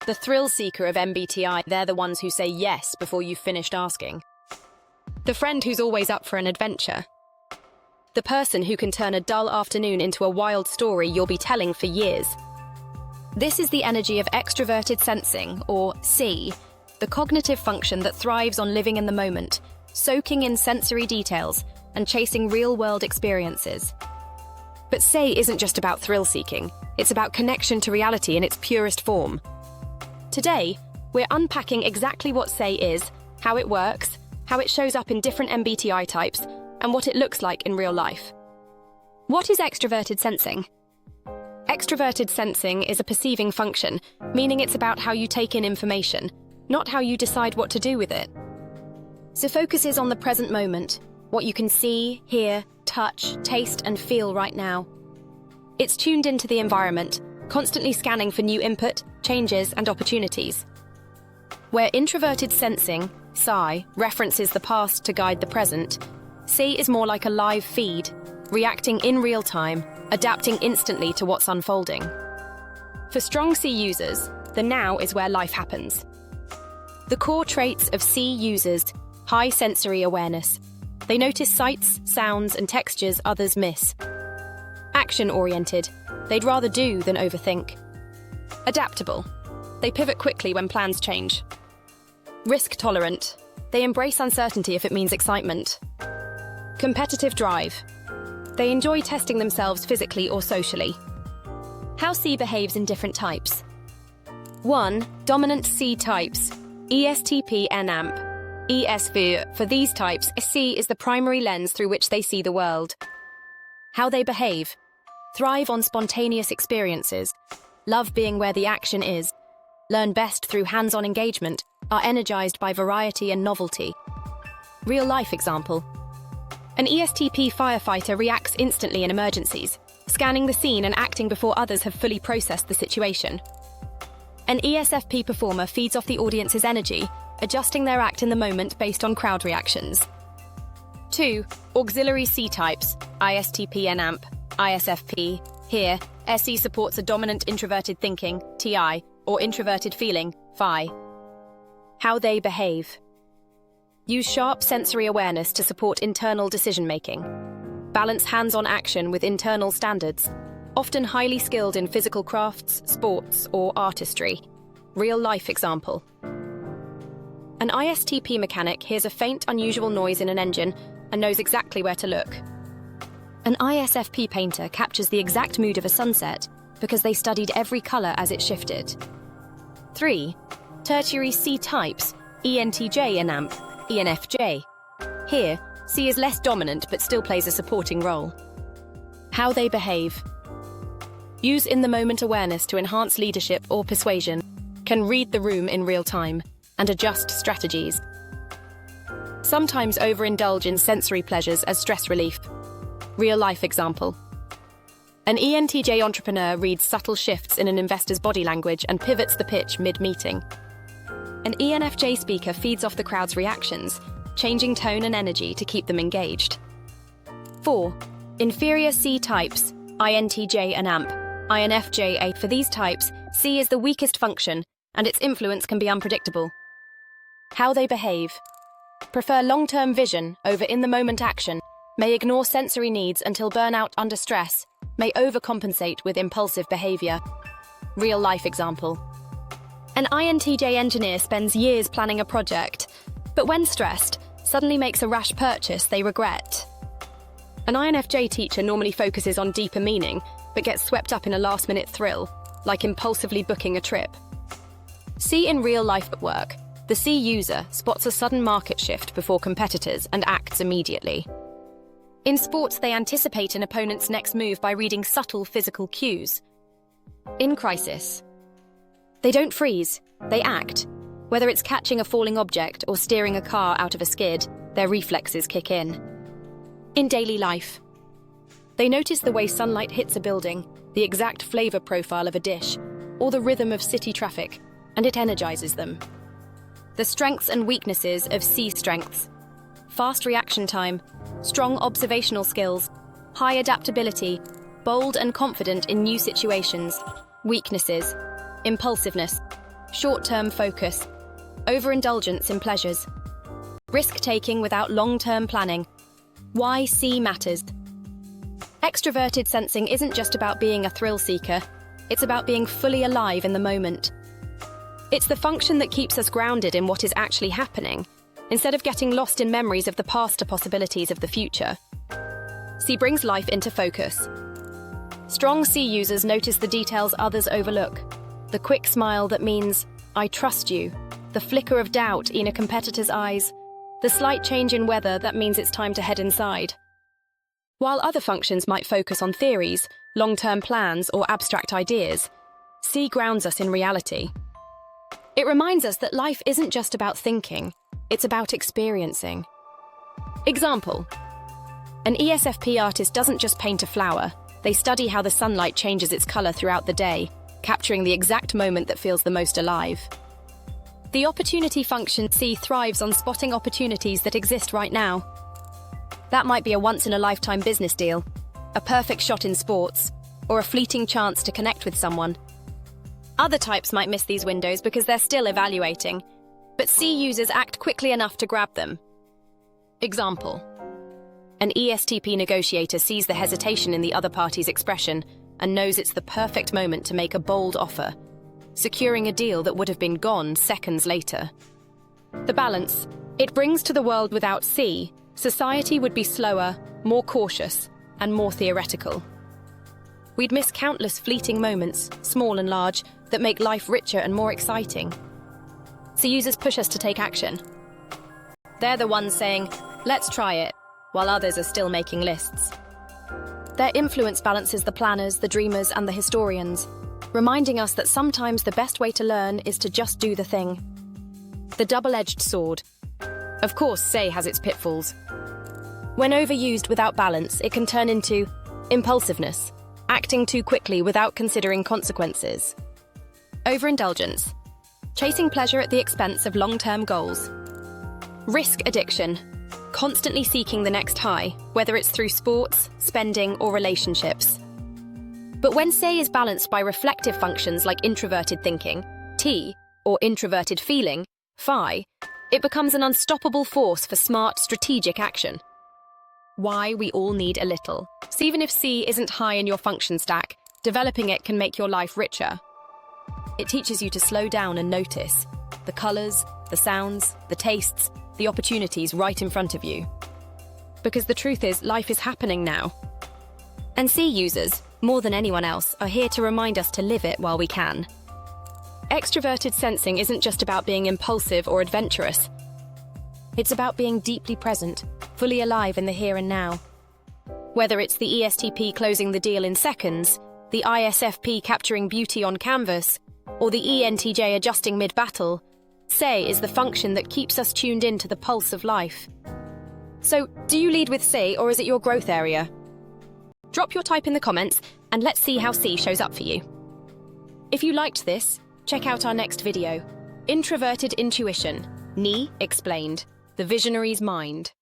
The thrill seeker of MBTI, they're the ones who say yes before you've finished asking. The friend who's always up for an adventure. The person who can turn a dull afternoon into a wild story you'll be telling for years. This is the energy of extraverted sensing, or C, the cognitive function that thrives on living in the moment, soaking in sensory details, and chasing real-world experiences. But say isn't just about thrill-seeking, it's about connection to reality in its purest form. Today, we're unpacking exactly what say is, how it works, how it shows up in different MBTI types, and what it looks like in real life. What is extraverted sensing? Extraverted sensing is a perceiving function, meaning it's about how you take in information, not how you decide what to do with it. So focuses on the present moment, what you can see, hear, touch, taste, and feel right now. It's tuned into the environment, constantly scanning for new input, changes, and opportunities. Where introverted sensing, Psi, references the past to guide the present, C is more like a live feed, reacting in real time, adapting instantly to what's unfolding. For strong C users, the now is where life happens. The core traits of C users: high sensory awareness. They notice sights, sounds, and textures others miss. Action-oriented. They'd rather do than overthink. Adaptable. They pivot quickly when plans change. Risk-tolerant. They embrace uncertainty if it means excitement. Competitive drive. They enjoy testing themselves physically or socially. How C behaves in different types. 1. Dominant C types. ESTP and AMP. ESV. For these types, C is the primary lens through which they see the world. How they behave. Thrive on spontaneous experiences. Love being where the action is. Learn best through hands-on engagement. Are energized by variety and novelty. Real-life example. An ESTP firefighter reacts instantly in emergencies, scanning the scene and acting before others have fully processed the situation. An ESFP performer feeds off the audience's energy, adjusting their act in the moment based on crowd reactions. 2. Auxiliary C types, ISTP and AMP, ISFP. Here, SE supports a dominant introverted thinking, TI, or introverted feeling, FI. How they behave. Use sharp sensory awareness to support internal decision-making. Balance hands-on action with internal standards, often highly skilled in physical crafts, sports, or artistry. Real-life example. An ISTP mechanic hears a faint, unusual noise in an engine and knows exactly where to look. An ISFP painter captures the exact mood of a sunset because they studied every color as it shifted. 3. Tertiary C types, ENTJ and AMP, ENFJ. Here, C is less dominant but still plays a supporting role. How they behave. Use in-the-moment awareness to enhance leadership or persuasion, can read the room in real time, and adjust strategies. Sometimes overindulge in sensory pleasures as stress relief. Real-life example. An ENTJ entrepreneur reads subtle shifts in an investor's body language and pivots the pitch mid-meeting. An ENFJ speaker feeds off the crowd's reactions, changing tone and energy to keep them engaged. 4. Inferior C types, INTJ and AMP, INFJ. For these types, C is the weakest function, and its influence can be unpredictable. How they behave. Prefer long-term vision over in-the-moment action, may ignore sensory needs until burnout under stress, may overcompensate with impulsive behavior. Real-life example. An INTJ engineer spends years planning a project, but when stressed, suddenly makes a rash purchase they regret. An INFJ teacher normally focuses on deeper meaning, but gets swept up in a last-minute thrill, like impulsively booking a trip. C in real life at work. The C user spots a sudden market shift before competitors and acts immediately. In sports, they anticipate an opponent's next move by reading subtle physical cues. In crisis, they don't freeze, they act. Whether it's catching a falling object or steering a car out of a skid, their reflexes kick in. In daily life, they notice the way sunlight hits a building, the exact flavor profile of a dish, or the rhythm of city traffic, and it energizes them. The strengths and weaknesses of C strengths. Fast reaction time, strong observational skills, high adaptability, bold and confident in new situations. Weaknesses. Impulsiveness, short-term focus, overindulgence in pleasures, risk-taking without long-term planning. Why C matters. Extraverted sensing isn't just about being a thrill seeker, it's about being fully alive in the moment. It's the function that keeps us grounded in what is actually happening, instead of getting lost in memories of the past or possibilities of the future. C brings life into focus. Strong C users notice the details others overlook. The quick smile that means, "I trust you," the flicker of doubt in a competitor's eyes, the slight change in weather that means it's time to head inside. While other functions might focus on theories, long-term plans, or abstract ideas, C grounds us in reality. It reminds us that life isn't just about thinking, it's about experiencing. Example: an ESFP artist doesn't just paint a flower, they study how the sunlight changes its color throughout the day, capturing the exact moment that feels the most alive. The opportunity function C thrives on spotting opportunities that exist right now. That might be a once-in-a-lifetime business deal, a perfect shot in sports, or a fleeting chance to connect with someone. Other types might miss these windows because they're still evaluating, but C users act quickly enough to grab them. Example: an ESTP negotiator sees the hesitation in the other party's expression and knows it's the perfect moment to make a bold offer, securing a deal that would have been gone seconds later. The balance. It brings to the world without C, society would be slower, more cautious, and more theoretical. We'd miss countless fleeting moments, small and large, that make life richer and more exciting. C users push us to take action. They're the ones saying, "Let's try it," while others are still making lists. Their influence balances the planners, the dreamers, and the historians, reminding us that sometimes the best way to learn is to just do the thing. The double-edged sword. Of course, C has its pitfalls. When overused without balance, it can turn into impulsiveness, acting too quickly without considering consequences. Overindulgence, chasing pleasure at the expense of long-term goals. Risk addiction, constantly seeking the next high, whether it's through sports, spending, or relationships. But when C is balanced by reflective functions like introverted thinking, T, or introverted feeling, Phi, it becomes an unstoppable force for smart, strategic action. Why we all need a little. So even if C isn't high in your function stack, developing it can make your life richer. It teaches you to slow down and notice the colors, the sounds, the tastes, the opportunities right in front of you. Because the truth is, life is happening now. And C users, more than anyone else, are here to remind us to live it while we can. Extraverted sensing isn't just about being impulsive or adventurous. It's about being deeply present, fully alive in the here and now. Whether it's the ESTP closing the deal in seconds, the ISFP capturing beauty on canvas, or the ENTJ adjusting mid-battle, C is the function that keeps us tuned in to the pulse of life. So, do you lead with C, or is it your growth area? Drop your type in the comments, and let's see how C shows up for you. If you liked this, check out our next video, Introverted Intuition, Ni Explained, the Visionary's Mind.